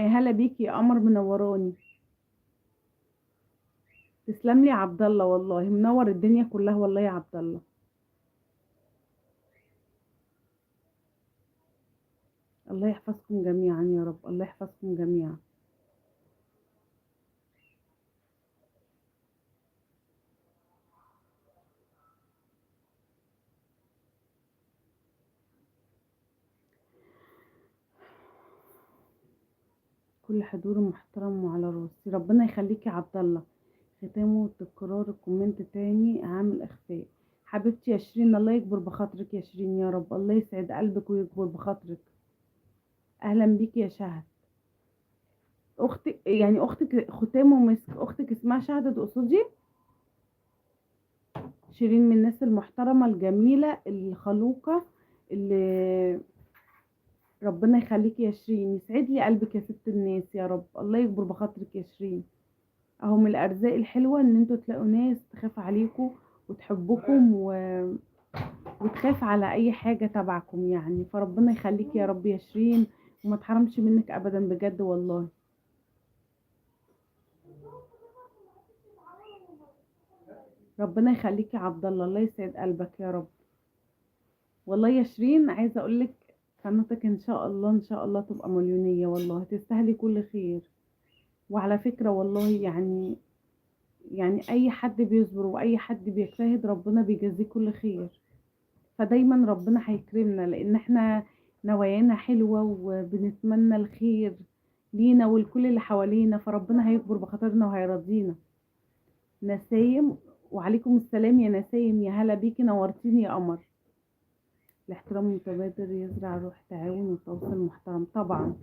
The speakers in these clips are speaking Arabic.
يا هلا بيكي يا قمر، منوراني. تسلم لي يا عبد الله، والله منور الدنيا كلها والله يا عبد الله. الله يحفظكم جميعا يا رب، الله يحفظكم جميعا. كل حضور محترم وعلى راسي، ربنا يخليك يا عبد الله. ختامه تكرار الكومنت تاني عامل اخفاء. حبيبتي يا شيرين، الله يكبر بخاطرك يا شيرين، يا رب الله يسعد قلبك ويكبر بخاطرك. اهلا بيكي يا شهد. اختك يعني اختك ختامه مسك، اختك اسمها شهد تقصدي؟ شيرين من الناس المحترمة الجميلة الخلوقة اللي ربنا يخليكي يا شيرين، يسعد لي قلبك يا ست الناس، يا رب الله يكبر بخاطرك يا شيرين. اهو من الارزاق الحلوة ان انتوا تلاقوا ناس تخاف عليكم وتحبكم وتخاف على اي حاجة تبعكم يعني، فربنا يخليكي يا رب يا شيرين، وما تحرمش منك ابدا بجد والله. ربنا يخليكي يا عبد الله، الله يسعد قلبك يا رب. والله يا شيرين عايزة اقولك قناتك ان شاء الله ان شاء الله تبقى مليونية، والله تستاهلي كل خير. وعلى فكرة والله يعني اي حد بيصبر واي حد بيجتهد ربنا بيجازيه كل خير. فدايما ربنا هيكرمنا لان احنا نوايانا حلوة وبنتمنى الخير لينا ولكل اللي حوالينا، فربنا هيكبر بخاطرنا وهيرضينا. نسايم، وعليكم السلام يا نسايم، يا هلا بيكي، نورتيني يا قمر. الاحترام المتبادل يزرع روح تعاون وتواصل محترم طبعا.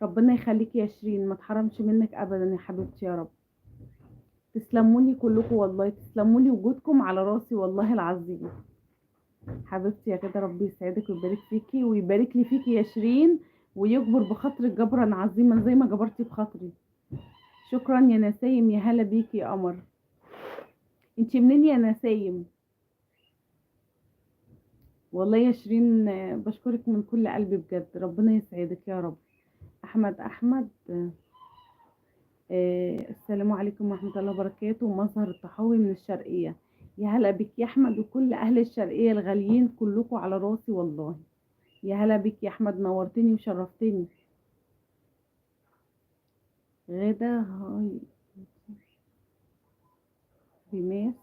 ربنا يخليكي يا شيرين، ما تحرمش منك ابدا يا حبيبتي يا رب. تسلموني كلكم والله، تسلموني، وجودكم على راسي والله العظيم. حبيبتي يا كده، ربي يسعدك ويبارك فيكي ويبارك لي فيكي يا شيرين، ويجبر بخاطرك جبرا عظيما زي ما جبرتي بخاطري. شكرا يا نسايم، يا هلا بيكي يا قمر. انتي منين يا نسايم؟ والله يا شيرين بشكرك من كل قلبي بجد، ربنا يسعدك يا رب. احمد السلام عليكم ورحمة الله وبركاته، مظهر الطحاوي من الشرقية. يا هلا بك يا أحمد، وكل أهل الشرقية الغاليين كلكم على راسي والله. يا هلا بك يا أحمد، نورتني وشرفتني. غدا هاي بماس.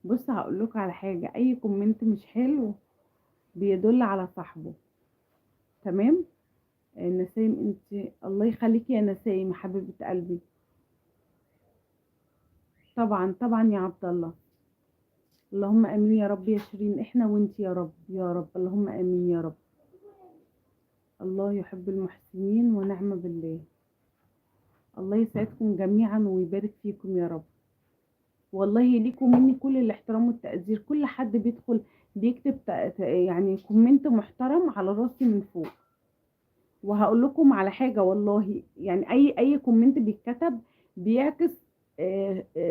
بص هقول لكم على حاجة، أي كومنت مش حلو بيدل على صاحبه. تمام. نسايم انت، الله يخليكي يا نسايم حبيبة قلبي. طبعا طبعا يا عبد الله. اللهم امين يا رب يا شيرين، احنا وانت يا رب يا رب، اللهم امين يا رب. الله يحب المحسنين ونعم بالله. الله يسعدكم جميعا ويبارك فيكم يا رب. والله ليكم مني كل الاحترام والتقدير، كل حد بيدخل بيكتب يعني كومنت محترم على راسي من فوق. وهقول لكم على حاجة والله، يعني اي كومنت بيتكتب بيعكس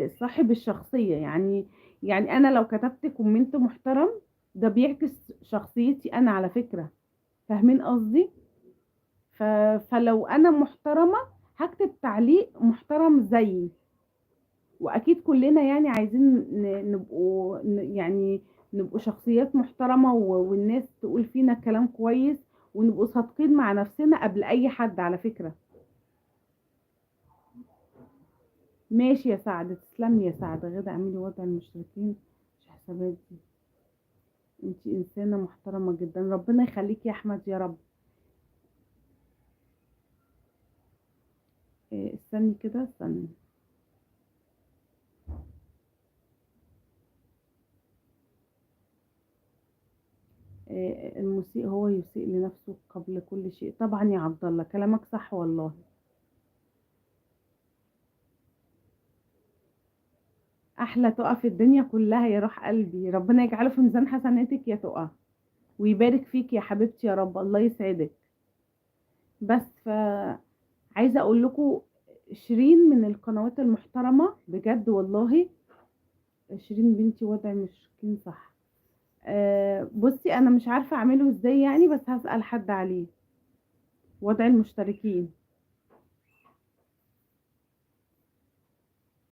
صاحب الشخصية يعني. يعني انا لو كتبت كومنت محترم ده بيعكس شخصيتي انا على فكرة. فاهمين قصدي؟ فلو انا محترمة هكتب تعليق محترم زيي. واكيد كلنا يعني عايزين نبقوا يعني نبقوا شخصيات محترمة والناس تقول فينا كلام كويس، ونبقوا صادقين مع نفسنا قبل اي حد على فكرة. ماشي يا سعد، تسلمي يا سعد. غدا اعملي وضع المشركين مش حسابات دي. انتي انسانة محترمة جدا، ربنا يخليكي يا احمد يا رب. استني كده استني. المسيء هو يسيء لنفسه قبل كل شيء، طبعا يا عبد الله كلامك صح والله. احلى تقى في الدنيا كلها يا روح قلبي، ربنا يجعله في ميزان حسناتك يا تقى، ويبارك فيك يا حبيبتي يا رب، الله يسعدك. بس عايزه اقول لكم، شيرين من القنوات المحترمه بجد والله. شيرين بنتي وضع مشكين صح. بصي انا مش عارفه اعمله ازاي يعني، بس هسأل حد عليه. وادعي المشتركين.